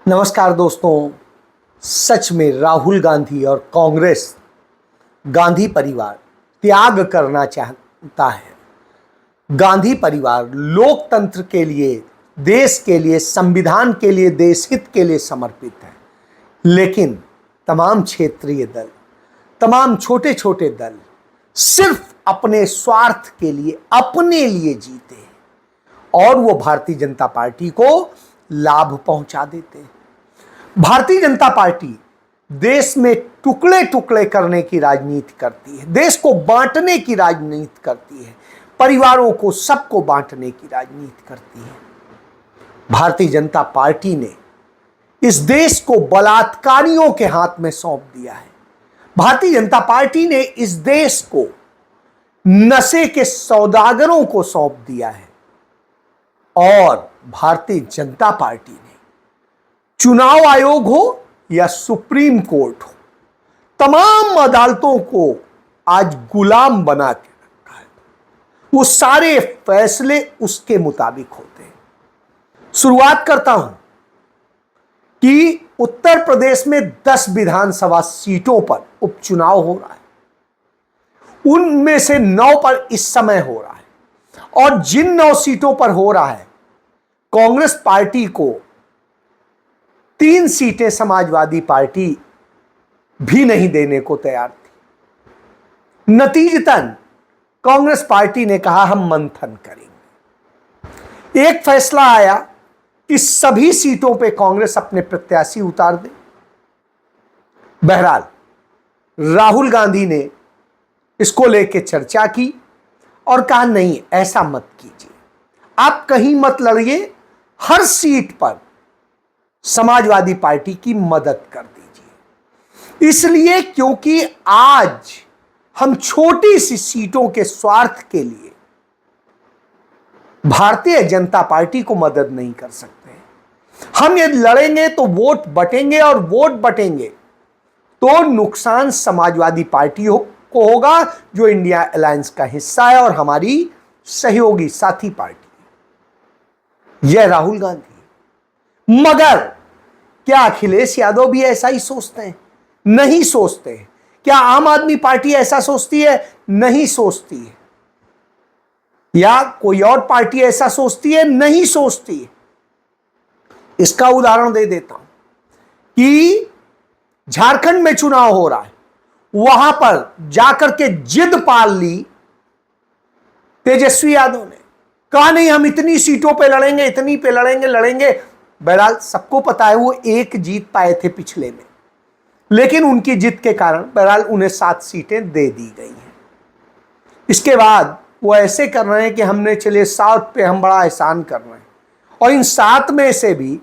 नमस्कार दोस्तों। सच में राहुल गांधी और कांग्रेस गांधी परिवार त्याग करना चाहता है। गांधी परिवार लोकतंत्र के लिए, देश के लिए, संविधान के लिए, देश हित के लिए समर्पित है। लेकिन तमाम क्षेत्रीय दल, तमाम छोटे छोटे दल सिर्फ अपने स्वार्थ के लिए, अपने लिए जीते हैं और वो भारतीय जनता पार्टी को लाभ पहुंचा देते हैं। भारतीय जनता पार्टी देश में टुकड़े टुकड़े करने की राजनीति करती है, देश को बांटने की राजनीति करती है, परिवारों को, सबको बांटने की राजनीति करती है। भारतीय जनता पार्टी ने इस देश को बलात्कारियों के हाथ में सौंप दिया है। भारतीय जनता पार्टी ने इस देश को नशे के सौदागरों को सौंप दिया है और भारतीय जनता पार्टी ने चुनाव आयोग हो या सुप्रीम कोर्ट हो, तमाम अदालतों को आज गुलाम बना के रखा है। वो सारे फैसले उसके मुताबिक होते हैं। शुरुआत करता हूं कि उत्तर प्रदेश में 10 विधानसभा सीटों पर उपचुनाव हो रहा है। उनमें से 9 पर इस समय हो रहा है और जिन 9 सीटों पर हो रहा है, कांग्रेस पार्टी को 3 सीटें समाजवादी पार्टी भी नहीं देने को तैयार थी। नतीजतन कांग्रेस पार्टी ने कहा हम मंथन करेंगे। एक फैसला आया कि सभी सीटों पे कांग्रेस अपने प्रत्याशी उतार दे। बहरहाल राहुल गांधी ने इसको लेकर चर्चा की और कहा नहीं, ऐसा मत कीजिए, आप कहीं मत लड़िए, हर सीट पर समाजवादी पार्टी की मदद कर दीजिए। इसलिए क्योंकि आज हम छोटी सी सीटों के स्वार्थ के लिए भारतीय जनता पार्टी को मदद नहीं कर सकते। हम यदि लड़ेंगे तो वोट बटेंगे और वोट बटेंगे तो नुकसान समाजवादी पार्टी को होगा, जो इंडिया अलायंस का हिस्सा है और हमारी सहयोगी साथी पार्टी। यह राहुल गांधी। मगर क्या अखिलेश यादव भी ऐसा ही सोचते हैं? नहीं सोचते। क्या आम आदमी पार्टी ऐसा सोचती है? नहीं सोचती है। या कोई और पार्टी ऐसा सोचती है? नहीं सोचती है। इसका उदाहरण दे देता हूं कि झारखंड में चुनाव हो रहा है, वहां पर जाकर के जिद पाल ली तेजस्वी यादव ने, कहा नहीं हम इतनी सीटों पे लड़ेंगे, इतनी पे लड़ेंगे। बहरहाल सबको पता है वो एक जीत पाए थे पिछले में, लेकिन उनकी जीत के कारण बहरहाल उन्हें 7 सीटें दे दी गई हैं। इसके बाद वो ऐसे कर रहे हैं कि हमने चले 7 पे हम बड़ा एहसान कर रहे हैं और इन 7 में से भी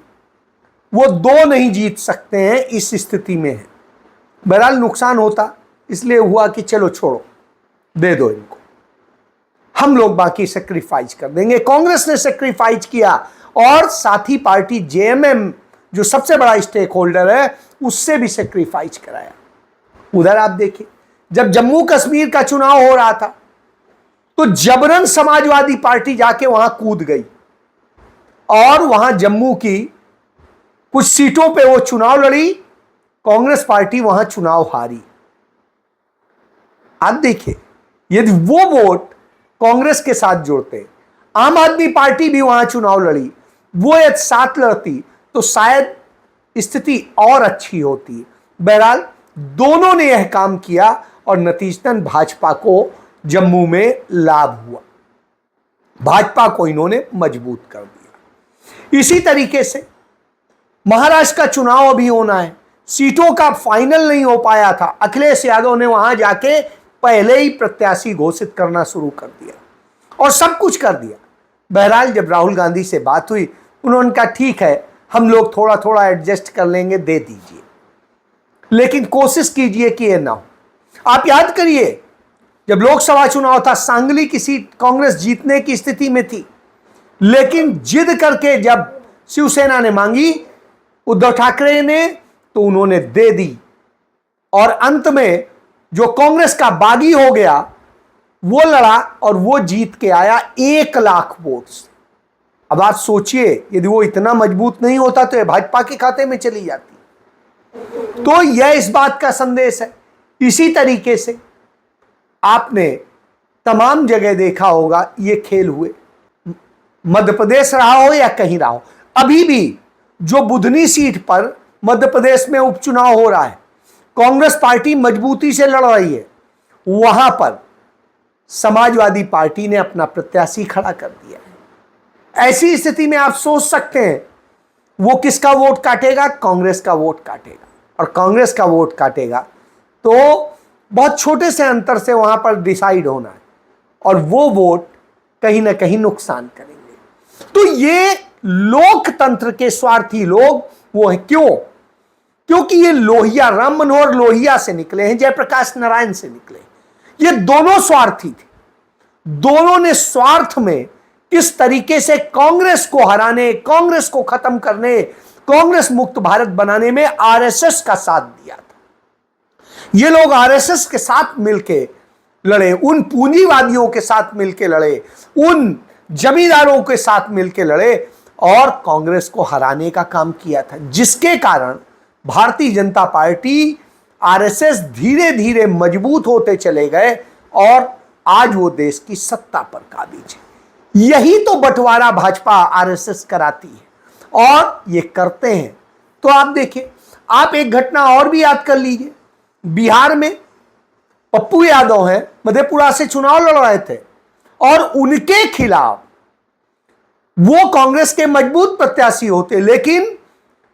वो 2 नहीं जीत सकते हैं, इस स्थिति में है। बहरहाल नुकसान होता, इसलिए हुआ कि चलो छोड़ो, दे दो इनको, हम लोग बाकी सेक्रीफाइस कर देंगे। कांग्रेस ने सेक्रीफाइस किया और साथी पार्टी जेएमएम, जो सबसे बड़ा स्टेक होल्डर है, उससे भी सेक्रीफाइस कराया। उधर आप देखिए, जब जम्मू कश्मीर का चुनाव हो रहा था तो जबरन समाजवादी पार्टी जाके वहां कूद गई और वहां जम्मू की कुछ सीटों पे वो चुनाव लड़ी, कांग्रेस पार्टी वहां चुनाव हारी। आप देखिए, यदि वो वोट कांग्रेस के साथ जोड़ते, आम आदमी पार्टी भी वहां चुनाव लड़ी, वो यदि साथ लड़ती तो शायद स्थिति और अच्छी होती। बहरहाल दोनों ने यह काम किया और नतीजतन भाजपा को जम्मू में लाभ हुआ, भाजपा को इन्होंने मजबूत कर दिया। इसी तरीके से महाराष्ट्र का चुनाव अभी होना है, सीटों का फाइनल नहीं हो पाया था, अखिलेश यादव ने वहां जाके पहले ही प्रत्याशी घोषित करना शुरू कर दिया और सब कुछ कर दिया। बहरहाल जब राहुल गांधी से बात हुई, उन्होंने कहा ठीक है, हम लोग थोड़ा थोड़ा एडजस्ट कर लेंगे, दे दीजिए, लेकिन कोशिश कीजिए कि यह ना हो। आप याद करिए, जब लोकसभा चुनाव था, सांगली की सीट कांग्रेस जीतने की स्थिति में थी, लेकिन जिद करके जब शिवसेना ने मांगी, उद्धव ठाकरे ने, तो उन्होंने दे दी और अंत में जो कांग्रेस का बागी हो गया वो लड़ा और वो जीत के आया 1 लाख वोट से। अब आप सोचिए, यदि वो इतना मजबूत नहीं होता तो ये भाजपा के खाते में चली जाती। तो यह इस बात का संदेश है। इसी तरीके से आपने तमाम जगह देखा होगा ये खेल हुए, मध्य प्रदेश रहा हो या कहीं रहा हो। अभी भी जो बुधनी सीट पर मध्य प्रदेश में उपचुनाव हो रहा है, कांग्रेस पार्टी मजबूती से लड़ रही है, वहां पर समाजवादी पार्टी ने अपना प्रत्याशी खड़ा कर दिया है। ऐसी स्थिति में आप सोच सकते हैं वो किसका वोट काटेगा? कांग्रेस का वोट काटेगा। और कांग्रेस का वोट काटेगा तो बहुत छोटे से अंतर से वहां पर डिसाइड होना है, और वो वोट कहीं ना कहीं नुकसान करेंगे। तो ये लोकतंत्र के स्वार्थी लोग वो है। क्यों? क्योंकि ये लोहिया, राम मनोहर लोहिया से निकले हैं, जयप्रकाश नारायण से निकले। ये दोनों स्वार्थी थे। दोनों ने स्वार्थ में किस तरीके से कांग्रेस को हराने, कांग्रेस को खत्म करने, कांग्रेस मुक्त भारत बनाने में आरएसएस का साथ दिया था। ये लोग आरएसएस के साथ मिलके लड़े, उन पूंजीवादियों के साथ मिलके लड़े, उन जमींदारों के साथ मिलके लड़े और कांग्रेस को हराने का काम किया था, जिसके कारण भारतीय जनता पार्टी, आरएसएस धीरे धीरे मजबूत होते चले गए और आज वो देश की सत्ता पर काबिज है। यही तो बंटवारा भाजपा आरएसएस कराती है और ये करते हैं। तो आप देखिए, आप एक घटना और भी याद कर लीजिए। बिहार में पप्पू यादव हैं, मधेपुरा से चुनाव लड़ रहे थे और उनके खिलाफ वो कांग्रेस के मजबूत प्रत्याशी होते, लेकिन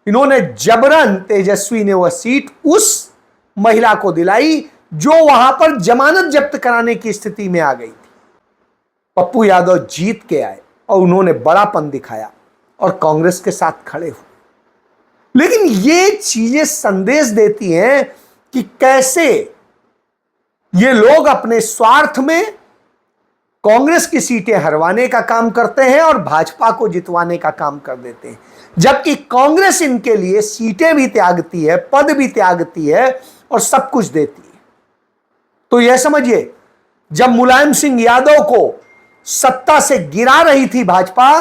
इन्होंने जबरन, तेजस्वी ने वह सीट उस महिला को दिलाई जो वहां पर जमानत जब्त कराने की स्थिति में आ गई थी। पप्पू यादव जीत के आए और उन्होंने बड़ापन दिखाया और कांग्रेस के साथ खड़े हुए। लेकिन ये चीजें संदेश देती हैं कि कैसे ये लोग अपने स्वार्थ में कांग्रेस की सीटें हरवाने का काम करते हैं और भाजपा को जितवाने का काम कर देते हैं, जबकि कांग्रेस इनके लिए सीटें भी त्यागती है, पद भी त्यागती है और सब कुछ देती है। तो यह समझिए, जब मुलायम सिंह यादव को सत्ता से गिरा रही थी भाजपा,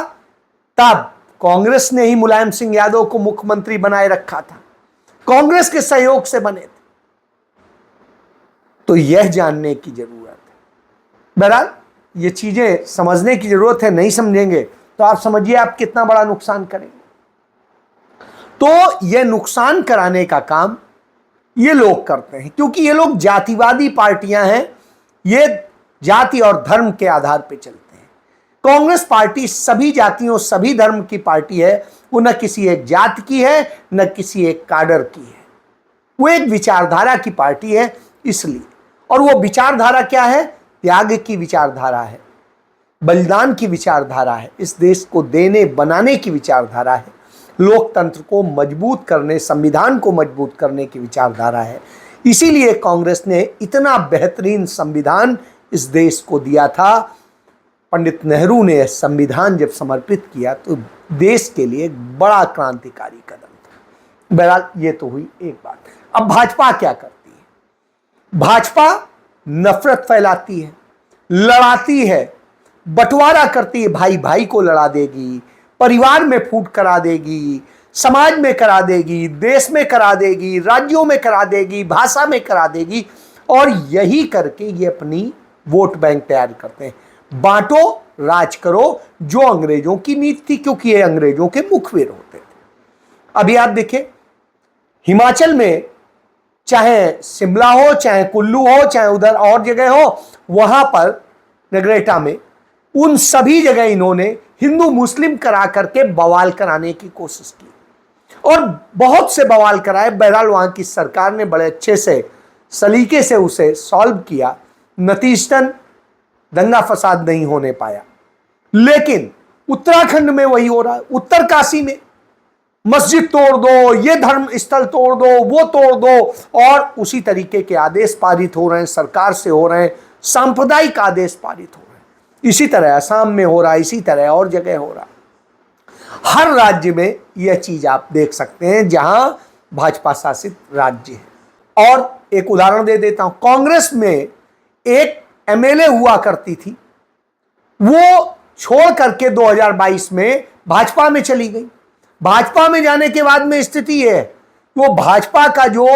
तब कांग्रेस ने ही मुलायम सिंह यादव को मुख्यमंत्री बनाए रखा था, कांग्रेस के सहयोग से बने थे। तो यह जानने की जरूरत है। बहरहाल ये चीजें समझने की जरूरत है। नहीं समझेंगे तो आप समझिए आप कितना बड़ा नुकसान करेंगे। तो यह नुकसान कराने का काम ये लोग करते हैं, क्योंकि ये लोग जातिवादी पार्टियां हैं, ये जाति और धर्म के आधार पर चलते हैं। कांग्रेस पार्टी सभी जातियों, सभी धर्म की पार्टी है। वो न किसी एक जाति की है, न किसी एक काडर की है। वो एक विचारधारा की पार्टी है इसलिए। और वो विचारधारा क्या है? त्याग की विचारधारा है, बलिदान की विचारधारा है, इस देश को देने बनाने की विचारधारा है, लोकतंत्र को मजबूत करने, संविधान को मजबूत करने की विचारधारा है। इसीलिए कांग्रेस ने इतना बेहतरीन संविधान इस देश को दिया था। पंडित नेहरू ने संविधान जब समर्पित किया तो देश के लिए एक बड़ा क्रांतिकारी कदम था। बहरहाल ये तो हुई एक बात। अब भाजपा क्या करती है? भाजपा नफरत फैलाती है, लड़ाती है, बंटवारा करती है, भाई भाई को लड़ा देगी, परिवार में फूट करा देगी, समाज में करा देगी, देश में करा देगी, राज्यों में करा देगी, भाषा में करा देगी, और यही करके ये अपनी वोट बैंक तैयार करते हैं। बांटो राज करो, जो अंग्रेजों की नीति थी, क्योंकि ये अंग्रेजों के मुखबिर होते थे। अभी आप देखिए, हिमाचल में चाहे शिमला हो, चाहे कुल्लू हो, चाहे उधर और जगह हो, वहां पर नगरेटा में, उन सभी जगह इन्होंने हिंदू मुस्लिम करा करके बवाल कराने की कोशिश की और बहुत से बवाल कराए। बहरहाल वहां की सरकार ने बड़े अच्छे से, सलीके से उसे सॉल्व किया। नतीजतन दंगा फसाद नहीं होने पाया। लेकिन उत्तराखंड में वही हो रहा है। उत्तरकाशी में मस्जिद तोड़ दो, ये धर्म स्थल तोड़ दो, वो तोड़ दो, और उसी तरीके के आदेश पारित हो रहे हैं, सरकार से हो रहे हैं, सांप्रदायिक आदेश पारित हो रहे हैं। इसी तरह असम में हो रहा है, इसी तरह और जगह हो रहा है। हर राज्य में यह चीज आप देख सकते हैं जहां भाजपा शासित राज्य है। और एक उदाहरण दे देता हूं, कांग्रेस में एक एमएलए हुआ करती थी, वो छोड़ करके 2022 में भाजपा में चली गई। भाजपा में जाने के बाद में स्थिति है वो भाजपा का जो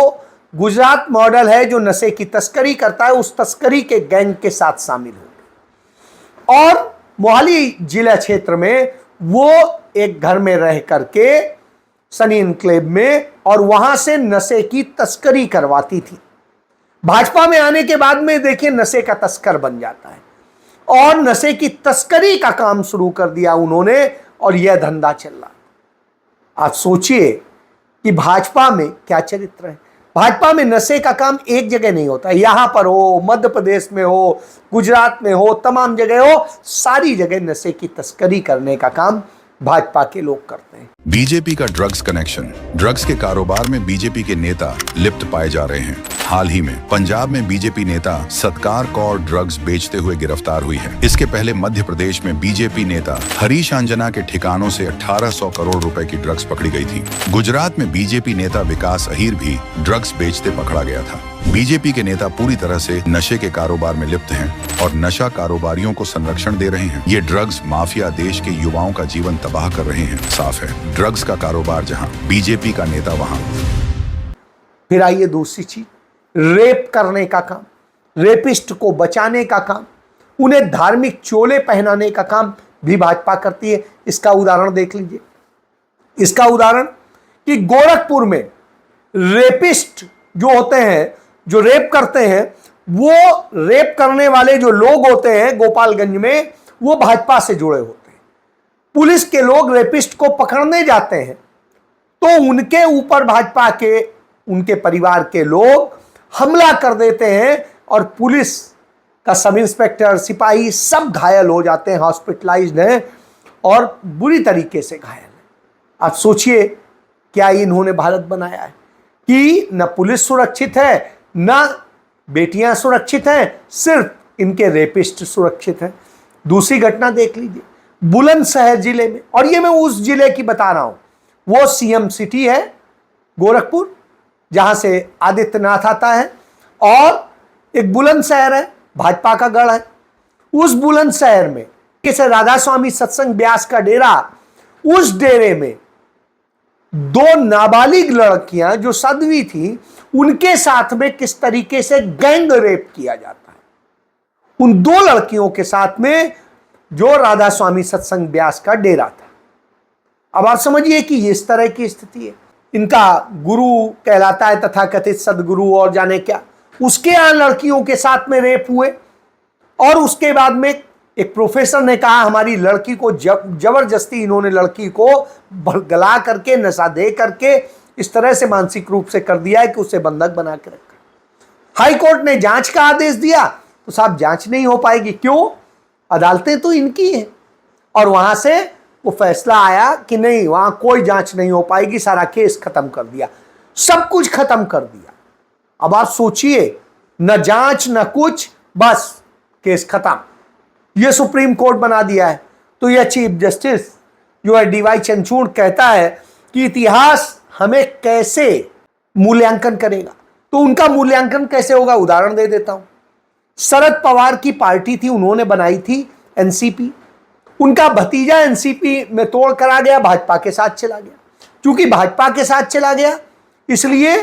गुजरात मॉडल है जो नशे की तस्करी करता है उस तस्करी के गैंग के साथ शामिल हो और मोहाली जिला क्षेत्र में वो एक घर में रह करके सनी एन्क्लेव में और वहां से नशे की तस्करी करवाती थी। भाजपा में आने के बाद में देखिए नशे का तस्कर बन जाता है और नशे की तस्करी का काम शुरू कर दिया उन्होंने और यह धंधा चल रहा। आप सोचिए कि भाजपा में क्या चरित्र है। भाजपा में नशे का काम एक जगह नहीं होता, यहां पर हो, मध्य प्रदेश में हो, गुजरात में हो, तमाम जगह हो, सारी जगह नशे की तस्करी करने का काम भाजपा के लोग करते हैं। बीजेपी का ड्रग्स कनेक्शन। ड्रग्स के कारोबार में बीजेपी के नेता लिप्त पाए जा रहे हैं। हाल ही में पंजाब में बीजेपी नेता सत्कार कौर ड्रग्स बेचते हुए गिरफ्तार हुई है। इसके पहले मध्य प्रदेश में बीजेपी नेता हरीश आंजना के ठिकानों से 1800 करोड़ रुपए की ड्रग्स पकड़ी गई थी। गुजरात में बीजेपी नेता विकास अहीर भी ड्रग्स बेचते पकड़ा गया था। बीजेपी के नेता पूरी तरह से नशे के कारोबार में लिप्त हैं और नशा कारोबारियों को संरक्षण दे रहे हैं। ये ड्रग्स माफिया देश के युवाओं का जीवन तबाह कर रहे हैं। साफ है, ड्रग्स का कारोबार जहां, बीजेपी का नेता वहां। फिर आइए दूसरी चीज, रेप करने का काम, रेपिस्ट को बचाने का काम, उन्हें धार्मिक चोले पहनाने का काम भी भाजपा करती है। इसका उदाहरण देख लीजिए। इसका उदाहरण कि गोरखपुर में रेपिस्ट जो होते हैं, जो रेप करते हैं, वो रेप करने वाले जो लोग होते हैं गोपालगंज में, वो भाजपा से जुड़े होते हैं। पुलिस के लोग रेपिस्ट को पकड़ने जाते हैं तो उनके ऊपर भाजपा के, उनके परिवार के लोग हमला कर देते हैं और पुलिस का सब इंस्पेक्टर, सिपाही सब घायल हो जाते हैं, हॉस्पिटलाइज्ड हैं और बुरी तरीके से घायल हैं। आप सोचिए क्या इन्होंने भारत बनाया है कि न पुलिस सुरक्षित है, न बेटियां सुरक्षित हैं, सिर्फ इनके रेपिस्ट सुरक्षित हैं। दूसरी घटना देख लीजिए बुलंदशहर जिले में, और ये मैं उस जिले की बता रहा हूं, वो सीएम सिटी है गोरखपुर, जहां से आदित्यनाथ आता है, और एक बुलंदशहर है, भाजपा का गढ़ है। उस बुलंदशहर में किसे राधा स्वामी सत्संग ब्यास का डेरा, उस डेरे में 2 नाबालिग लड़कियां जो साध्वी थी, उनके साथ में किस तरीके से गैंग रेप किया जाता है। उन 2 लड़कियों के साथ में जो राधा स्वामी सत्संग ब्यास का डेरा था। अब आप समझिए कि इस तरह की स्थिति है। इनका गुरु कहलाता है तथाकथित सदगुरु और जाने क्या, उसके यहां लड़कियों के साथ में रेप हुए और उसके बाद में एक प्रोफेसर ने कहा हमारी लड़की को जबरदस्ती इन्होंने लड़की को गला करके, नशा दे करके इस तरह से मानसिक रूप से कर दिया है कि उसे बंधक बना के रखा। हाई कोर्ट ने जांच का आदेश दिया तो साहब जांच नहीं हो पाएगी। क्यों? अदालतें तो इनकी हैं। और वहां से वो फैसला आया कि नहीं, वहां कोई जांच नहीं हो पाएगी, सारा केस खत्म कर दिया, सब कुछ खत्म कर दिया। अब आप सोचिए, न जांच न कुछ, बस केस खत्म। ये सुप्रीम कोर्ट बना दिया है। तो यह चीफ जस्टिस जो है डीवाई चंद्रचूड़ कहता है कि इतिहास हमें कैसे मूल्यांकन करेगा। तो उनका मूल्यांकन कैसे होगा, उदाहरण दे देता हूं। शरद पवार की पार्टी थी, उन्होंने बनाई थी एनसीपी। उनका भतीजा एनसीपी में तोड़ करा गया, भाजपा के साथ चला गया। क्योंकि भाजपा के साथ चला गया इसलिए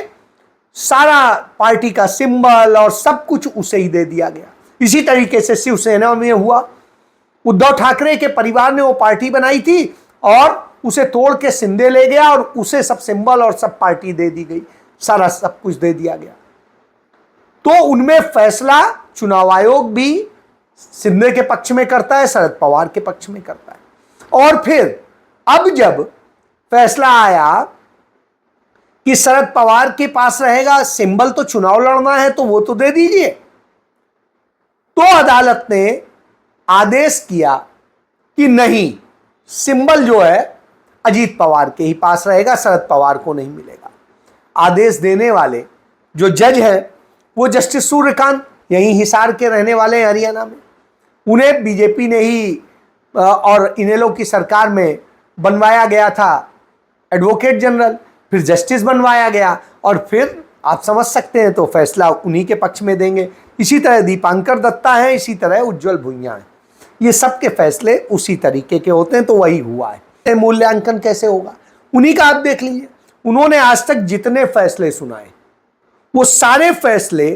सारा पार्टी का सिंबल और सब कुछ उसे ही दे दिया गया। इसी तरीके से शिवसेना में हुआ। उद्धव ठाकरे के परिवार ने वो पार्टी बनाई थी और उसे तोड़ के शिंदे ले गया और उसे सब सिंबल और सब पार्टी दे दी गई, सारा सब कुछ दे दिया गया। तो उनमें फैसला चुनाव आयोग भी शिंदे के पक्ष में करता है, शरद पवार के पक्ष में करता है। और फिर अब जब फैसला आया कि शरद पवार के पास रहेगा सिंबल, तो चुनाव लड़ना है तो वो तो दे दीजिए। तो अदालत ने आदेश किया कि नहीं, सिंबल जो है अजीत पवार के ही पास रहेगा, शरद पवार को नहीं मिलेगा। आदेश देने वाले जो जज हैं वो जस्टिस सूर्यकांत, यहीं हिसार के रहने वाले हैं हरियाणा में। उन्हें बीजेपी ने ही और इनेलो की सरकार में बनवाया गया था एडवोकेट जनरल, फिर जस्टिस बनवाया गया और फिर आप समझ सकते हैं तो फैसला उन्हीं के पक्ष में देंगे। इसी तरह दीपांकर दत्ता है, इसी तरह उज्जवल भुइयां है। ये सबके फैसले उसी तरीके के होते हैं, तो वही हुआ है। मूल्यांकन कैसे होगा, उन्हीं का आप देख लीजिए। उन्होंने आज तक जितने फैसले सुनाए वो सारे फैसले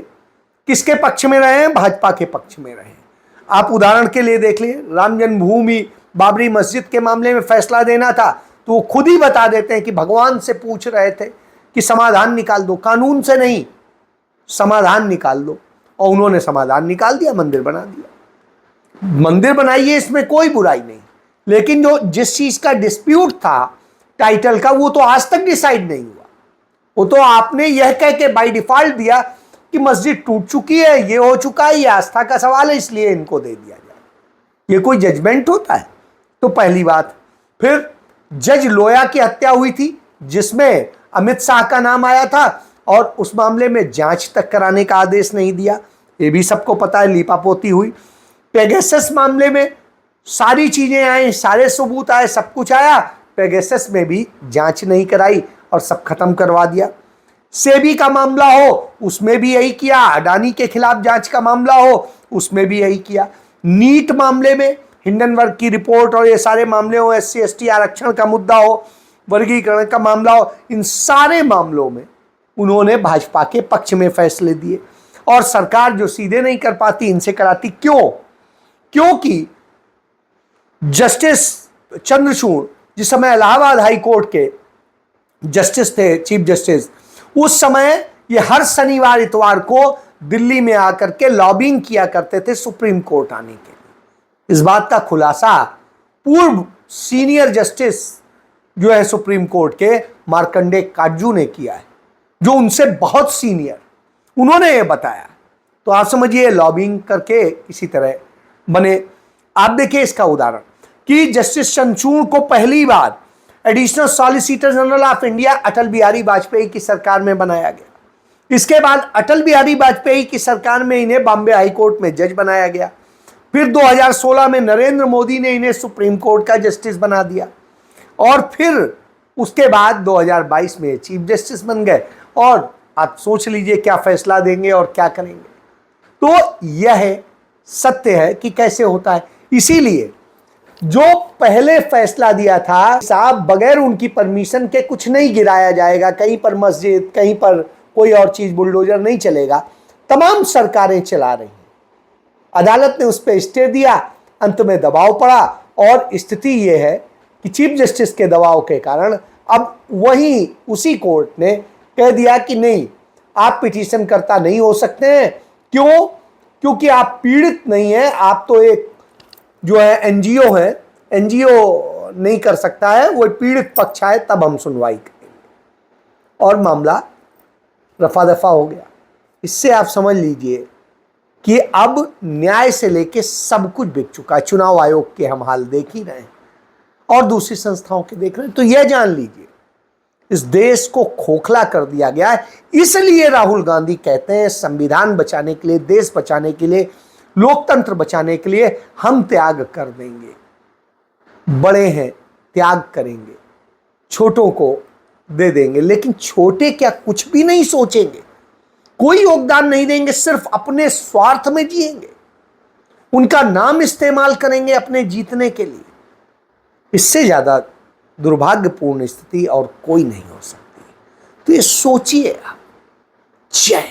किसके पक्ष में रहे हैं? भाजपा के पक्ष में रहे हैं। आप उदाहरण के लिए देख लीजिए, राम जन्मभूमि बाबरी मस्जिद के मामले में फैसला देना था तो वो खुद ही बता देते हैं कि भगवान से पूछ रहे थे कि समाधान निकाल दो, कानून से नहीं, समाधान निकाल दो, और उन्होंने समाधान निकाल दिया, मंदिर बना दिया। मंदिर बनाइए, इसमें कोई बुराई नहीं, लेकिन जो जिस चीज का डिस्प्यूट था टाइटल का, वो तो आज तक डिसाइड नहीं हुआ। वो तो आपने यह कह के बाय डिफॉल्ट दिया कि मस्जिद टूट चुकी है, ये हो चुका है, ये आस्था का सवाल है, इसलिए इनको दे दिया जाए। ये कोई जजमेंट होता है? तो पहली बात। फिर जज लोया की हत्या हुई थी जिसमें अमित शाह का नाम आया था, और उस मामले में जांच तक कराने का आदेश नहीं दिया, ये भी सबको पता है, लीपापोती हुई। पेगासस मामले में सारी चीजें आई, सारे सबूत आए, सब कुछ आया, पेगासस में भी जांच नहीं कराई और सब खत्म करवा दिया। सेबी का मामला हो, उसमें भी यही किया। अडानी के खिलाफ जांच का मामला हो, उसमें भी यही किया। नीट मामले में हिंडनबर्ग की रिपोर्ट और ये सारे मामले हो, SC ST आरक्षण का मुद्दा हो, वर्गीकरण का मामला हो, इन सारे मामलों में उन्होंने भाजपा के पक्ष में फैसले दिए। और सरकार जो सीधे नहीं कर पाती, इनसे कराती। क्यों? क्योंकि जस्टिस चंद्रचूड़ जिस समय इलाहाबाद हाई कोर्ट के जस्टिस थे, चीफ जस्टिस, उस समय ये हर शनिवार इतवार को दिल्ली में आकर के लॉबिंग किया करते थे सुप्रीम कोर्ट आने के लिए। इस बात का खुलासा पूर्व सीनियर जस्टिस जो है सुप्रीम कोर्ट के, मार्कंडे काटजू ने किया है, जो उनसे बहुत सीनियर, उन्होंने ये बताया। तो आप समझिए लॉबिंग करके किसी तरह बने। आप देखिए इसका उदाहरण कि जस्टिस चंद्रचूड़ को पहली बार additional solicitor general of India Atal Bihari Vajpayee की सरकार में बनाया गया। इसके बाद अटल बिहारी वाजपेयी की सरकार में इन्हें बॉम्बे हाई कोर्ट में जज बनाया गया। फिर 2016 में नरेंद्र मोदी ने इन्हें सुप्रीम कोर्ट का जस्टिस बना दिया, और फिर उसके बाद 2022 में चीफ जस्टिस बन गए। और आप सोच लीजिए क्या फैसला देंगे और क्या करेंगे। तो यह सत्य है कि कैसे होता है। इसीलिए जो पहले फैसला दिया था साहब, बगैर उनकी परमिशन के कुछ नहीं गिराया जाएगा, कहीं पर मस्जिद, कहीं पर कोई और चीज, बुलडोजर नहीं चलेगा, तमाम सरकारें चला रही हैं। अदालत ने उस पर स्टे दिया, अंत में दबाव पड़ा, और स्थिति यह है कि चीफ जस्टिस के दबाव के कारण अब वही उसी कोर्ट ने कह दिया कि नहीं, आप पिटीशन करता नहीं हो सकते हैं। क्यों? क्योंकि आप पीड़ित नहीं हैं, आप तो एक जो है एनजीओ है, एनजीओ नहीं कर सकता है, वो पीड़ित पक्ष आए तब हम सुनवाई करेंगे। और मामला रफा दफा हो गया। इससे आप समझ लीजिए कि अब न्याय से लेके सब कुछ बिक चुका है। चुनाव आयोग के हम हाल देख ही रहे हैं और दूसरी संस्थाओं के देख रहे हैं। तो यह जान लीजिए इस देश को खोखला कर दिया गया है। इसलिए राहुल गांधी कहते हैं संविधान बचाने के लिए, देश बचाने के लिए, लोकतंत्र बचाने के लिए हम त्याग कर देंगे। बड़े हैं त्याग करेंगे, छोटों को दे देंगे, लेकिन छोटे क्या कुछ भी नहीं सोचेंगे, कोई योगदान नहीं देंगे, सिर्फ अपने स्वार्थ में जिएंगे, उनका नाम इस्तेमाल करेंगे अपने जीतने के लिए। इससे ज्यादा दुर्भाग्यपूर्ण स्थिति और कोई नहीं हो सकती। तो ये सोचिए आप। जय